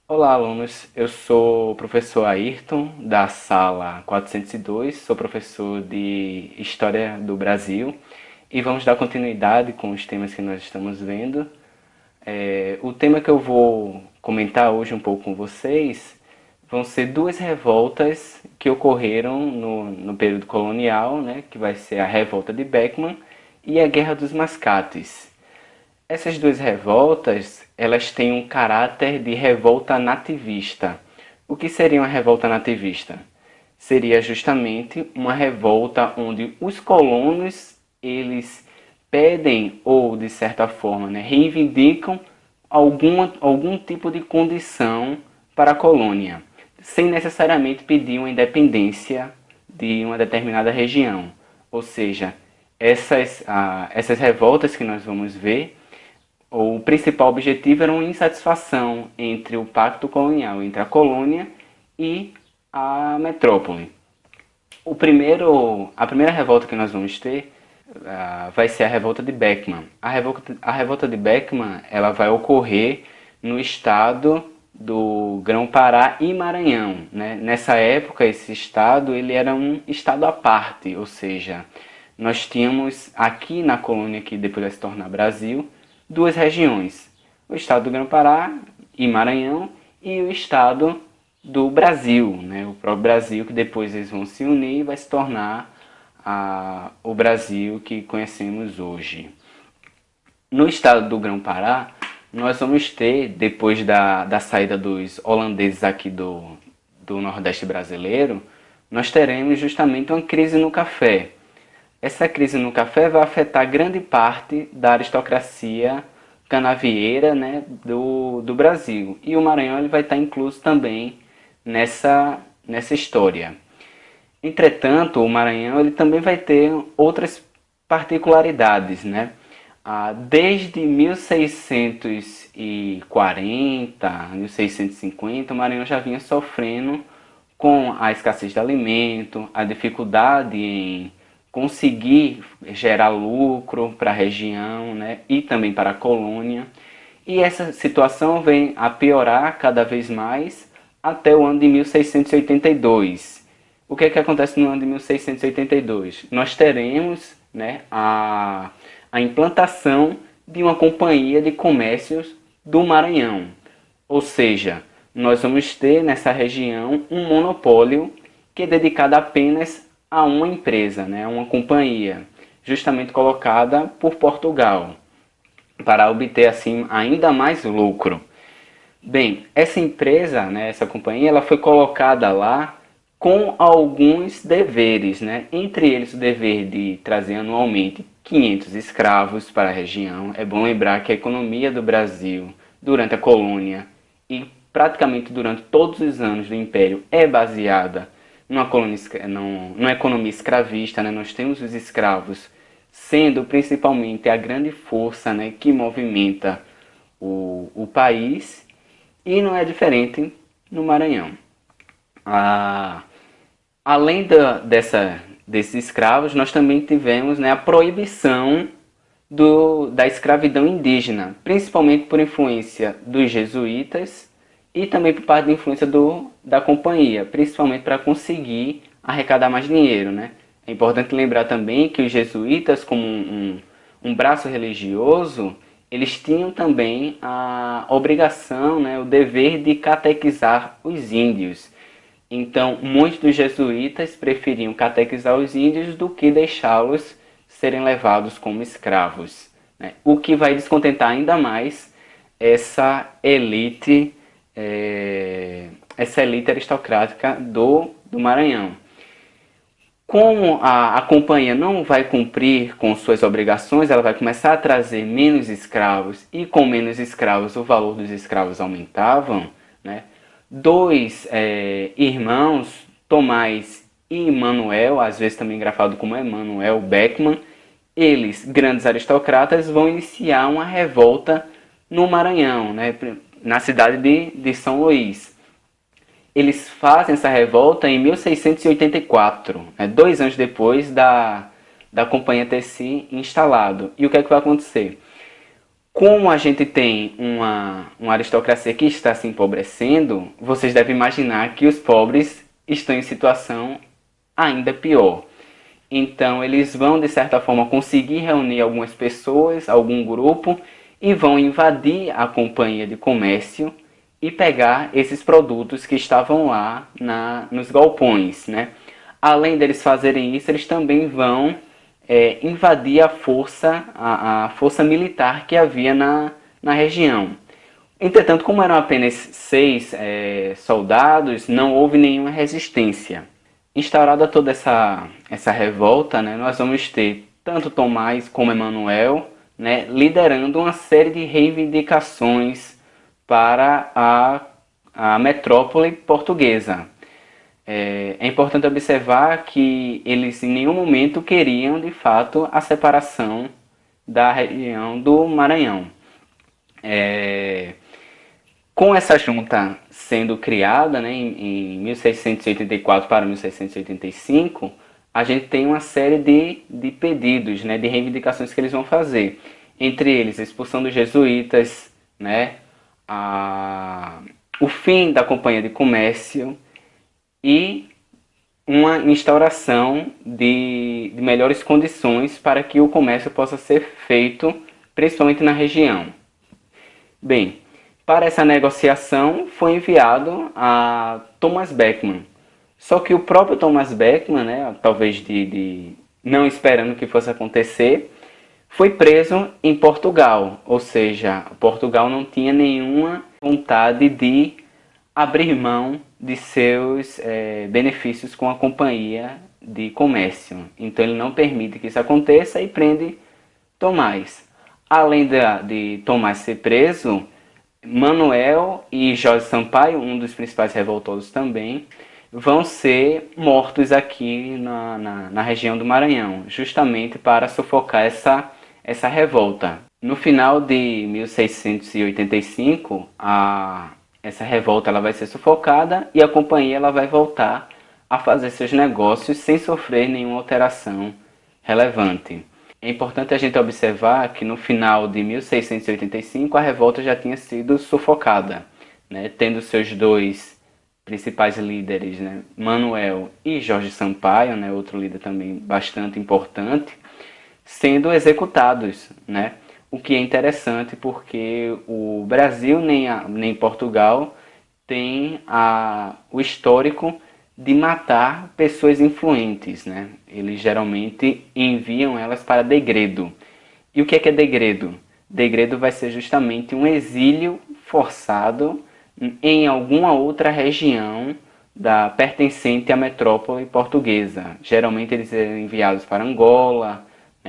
Olá, alunos. Eu sou o professor Ayrton, da sala 402. Sou professor de História do Brasil e vamos dar continuidade com os temas que nós estamos vendo. O tema que eu vou comentar hoje um pouco com vocês vão ser duas revoltas que ocorreram no período colonial, né, que vai ser a Revolta de Beckman e a Guerra dos Mascates. Essas duas revoltas, elas têm um caráter de revolta nativista. O que seria uma revolta nativista? Seria justamente uma revolta onde os colonos, eles pedem ou, de certa forma, né, reivindicam algum tipo de condição para a colônia, sem necessariamente pedir uma independência de uma determinada região. Ou seja, essas revoltas que nós vamos ver, o principal objetivo era uma insatisfação entre o pacto colonial, entre a colônia e a metrópole. A primeira revolta que nós vamos ter vai ser a revolta de Beckman. A revolta de Beckman ela vai ocorrer no estado do Grão-Pará e Maranhão. Né? Nessa época, esse estado ele era um estado à parte, ou seja, nós tínhamos aqui na colônia, que depois vai se tornar Brasil, duas regiões: o estado do Grão-Pará e Maranhão e o estado do Brasil, né? O próprio Brasil, que depois eles vão se unir e vai se tornar o Brasil que conhecemos hoje. No estado do Grão-Pará, nós vamos ter, depois da saída dos holandeses aqui do Nordeste brasileiro, nós teremos justamente uma crise no café. Essa crise no café vai afetar grande parte da aristocracia canavieira, né, do Brasil. E o Maranhão ele vai estar incluso também nessa história. Entretanto, o Maranhão ele também vai ter outras particularidades, né? Desde 1640, 1650, o Maranhão já vinha sofrendo com a escassez de alimento, a dificuldade em conseguir gerar lucro para a região, né, e também para a colônia. E essa situação vem a piorar cada vez mais até o ano de 1682. O que é que acontece no ano de 1682? Nós teremos, né, a implantação de uma companhia de comércios do Maranhão. Ou seja, nós vamos ter nessa região um monopólio que é dedicado apenas a uma empresa, né, uma companhia, justamente colocada por Portugal, para obter assim ainda mais lucro. Bem, essa empresa, né, essa companhia, ela foi colocada lá com alguns deveres, né? Entre eles o dever de trazer anualmente 500 escravos para a região. É bom lembrar que a economia do Brasil durante a colônia e praticamente durante todos os anos do Império é baseada numa economia escravista, né? Nós temos os escravos sendo principalmente a grande força, né, que movimenta o país, e não é diferente no Maranhão. Ah, Além desses escravos, nós também tivemos, né, a proibição da escravidão indígena, principalmente por influência dos jesuítas e também por parte da influência da companhia, principalmente para conseguir arrecadar mais dinheiro. Né? É importante lembrar também que os jesuítas, como um braço religioso, eles tinham também a obrigação, né, o dever de catequizar os índios. Então, muitos dos jesuítas preferiam catequizar os índios do que deixá-los serem levados como escravos, né? O que vai descontentar ainda mais essa elite, essa elite aristocrática do Maranhão. Como a companhia não vai cumprir com suas obrigações, ela vai começar a trazer menos escravos, e com menos escravos o valor dos escravos aumentavam, né? Dois irmãos, Tomás e Manuel, às vezes também grafado como Emanuel Beckman, eles, grandes aristocratas, vão iniciar uma revolta no Maranhão, né, na cidade de São Luís. Eles fazem essa revolta em 1684, né, 2 anos depois da companhia ter se instalado. E o que é que vai acontecer? Como a gente tem uma aristocracia que está se empobrecendo, vocês devem imaginar que os pobres estão em situação ainda pior. Então eles vão, de certa forma, conseguir reunir algumas pessoas, algum grupo, e vão invadir a companhia de comércio e pegar esses produtos que estavam lá nos galpões, né? Além deles fazerem isso, eles também vão invadir a força militar que havia na região. Entretanto, como eram apenas 6 soldados, não houve nenhuma resistência. Instaurada toda essa revolta, né, nós vamos ter tanto Tomás como Emanuel, né, liderando uma série de reivindicações para a metrópole portuguesa. É importante observar que eles em nenhum momento queriam, de fato, a separação da região do Maranhão. Com essa junta sendo criada, né, em 1684 para 1685, a gente tem uma série de pedidos, né, de reivindicações que eles vão fazer. Entre eles, a expulsão dos jesuítas, né, o fim da Companhia de Comércio e uma instauração de melhores condições para que o comércio possa ser feito, principalmente na região. Bem, para essa negociação foi enviado a Thomas Beckmann. Só que o próprio Thomas Beckmann, né, talvez não esperando que fosse acontecer, foi preso em Portugal. Ou seja, Portugal não tinha nenhuma vontade de abrir mão de seus benefícios com a companhia de comércio. Então ele não permite que isso aconteça e prende Tomás. Além de Tomás ser preso, Manuel e Jorge Sampaio, um dos principais revoltosos também, vão ser mortos aqui na região do Maranhão, justamente para sufocar essa revolta. No final de 1685, essa revolta ela vai ser sufocada e a companhia ela vai voltar a fazer seus negócios sem sofrer nenhuma alteração relevante. É importante a gente observar que no final de 1685 a revolta já tinha sido sufocada, né, tendo seus dois principais líderes, né, Manuel e Jorge Sampaio, né, outro líder também bastante importante, sendo executados, né? O que é interessante porque o Brasil nem Portugal tem o histórico de matar pessoas influentes, né? Eles geralmente enviam elas para degredo. E o que é degredo? Degredo vai ser justamente um exílio forçado em alguma outra região pertencente à metrópole portuguesa. Geralmente eles são enviados para Angola,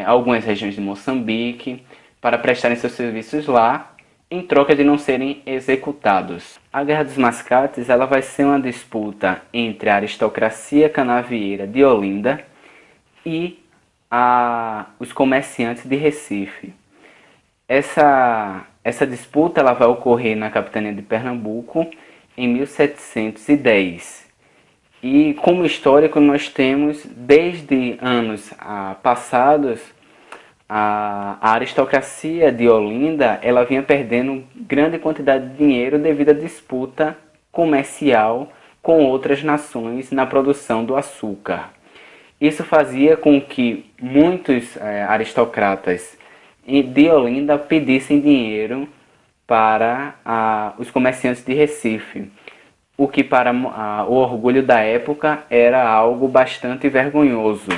algumas regiões de Moçambique, para prestarem seus serviços lá, em troca de não serem executados. A Guerra dos Mascates ela vai ser uma disputa entre a aristocracia canavieira de Olinda e os comerciantes de Recife. Essa disputa ela vai ocorrer na capitania de Pernambuco em 1710. E como histórico nós temos, desde anos passados, a aristocracia de Olinda ela vinha perdendo grande quantidade de dinheiro devido à disputa comercial com outras nações na produção do açúcar. Isso fazia com que muitos aristocratas de Olinda pedissem dinheiro para os comerciantes de Recife, o que para o orgulho da época era algo bastante vergonhoso.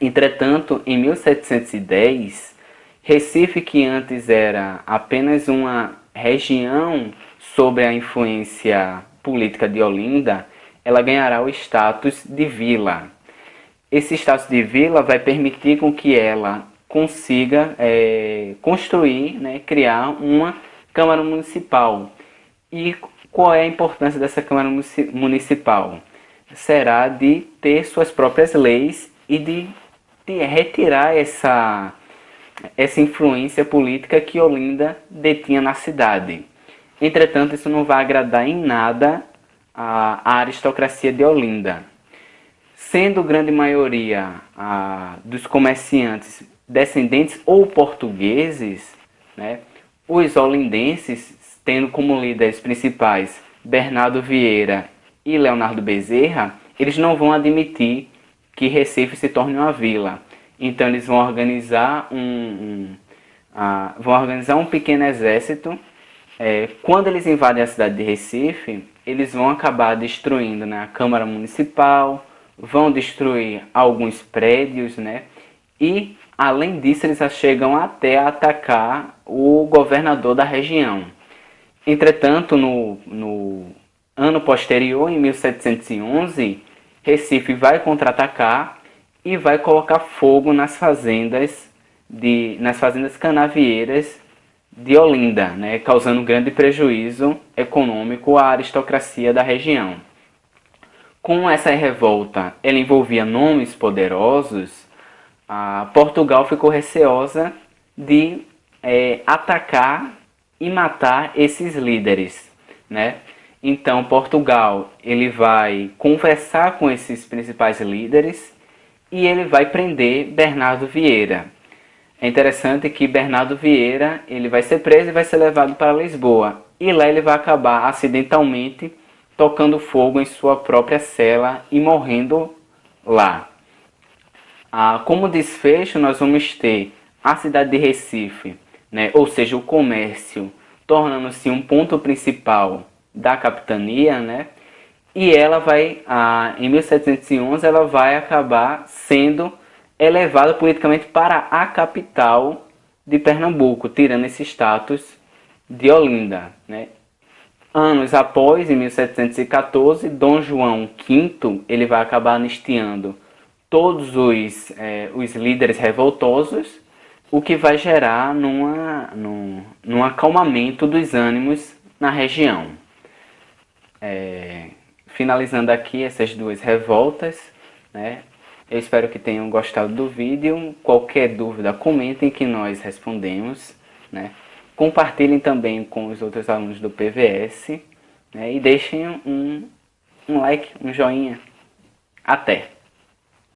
Entretanto, em 1710, Recife, que antes era apenas uma região sob a influência política de Olinda, ela ganhará o status de vila. Esse status de vila vai permitir com que ela consiga construir, né, criar uma Câmara Municipal. E qual é a importância dessa Câmara Municipal? Será de ter suas próprias leis e de retirar essa influência política que Olinda detinha na cidade. Entretanto, isso não vai agradar em nada a aristocracia de Olinda. Sendo grande maioria dos comerciantes descendentes ou portugueses, né? Os olindenses, tendo como líderes principais Bernardo Vieira e Leonardo Bezerra, eles não vão admitir que Recife se torne uma vila. Então eles vão organizar um pequeno exército. Quando eles invadem a cidade de Recife, eles vão acabar destruindo, né, a Câmara Municipal, vão destruir alguns prédios, né, e além disso eles chegam até a atacar o governador da região. Entretanto, no ano posterior, em 1711, Recife vai contra-atacar e vai colocar fogo nas fazendas canavieiras de Olinda, né, causando grande prejuízo econômico à aristocracia da região. Com essa revolta, ela envolvia nomes poderosos, Portugal ficou receosa de atacar e matar esses líderes, né? Então Portugal ele vai conversar com esses principais líderes e ele vai prender Bernardo Vieira. É interessante que Bernardo Vieira ele vai ser preso e vai ser levado para Lisboa. E lá ele vai acabar acidentalmente tocando fogo em sua própria cela e morrendo lá. Como desfecho, nós vamos ter a cidade de Recife, né, ou seja, o comércio, tornando-se um ponto principal da capitania, né, e ela vai, em 1711, ela vai acabar sendo elevada politicamente para a capital de Pernambuco, tirando esse status de Olinda, né. Anos após, em 1714, Dom João V ele vai acabar anistiando todos os líderes revoltosos, o que vai gerar num acalmamento dos ânimos na região. Finalizando aqui essas duas revoltas, né? Eu espero que tenham gostado do vídeo. Qualquer dúvida, comentem que nós respondemos, né? Compartilhem também com os outros alunos do PVS, né? E deixem um like, um joinha. Até!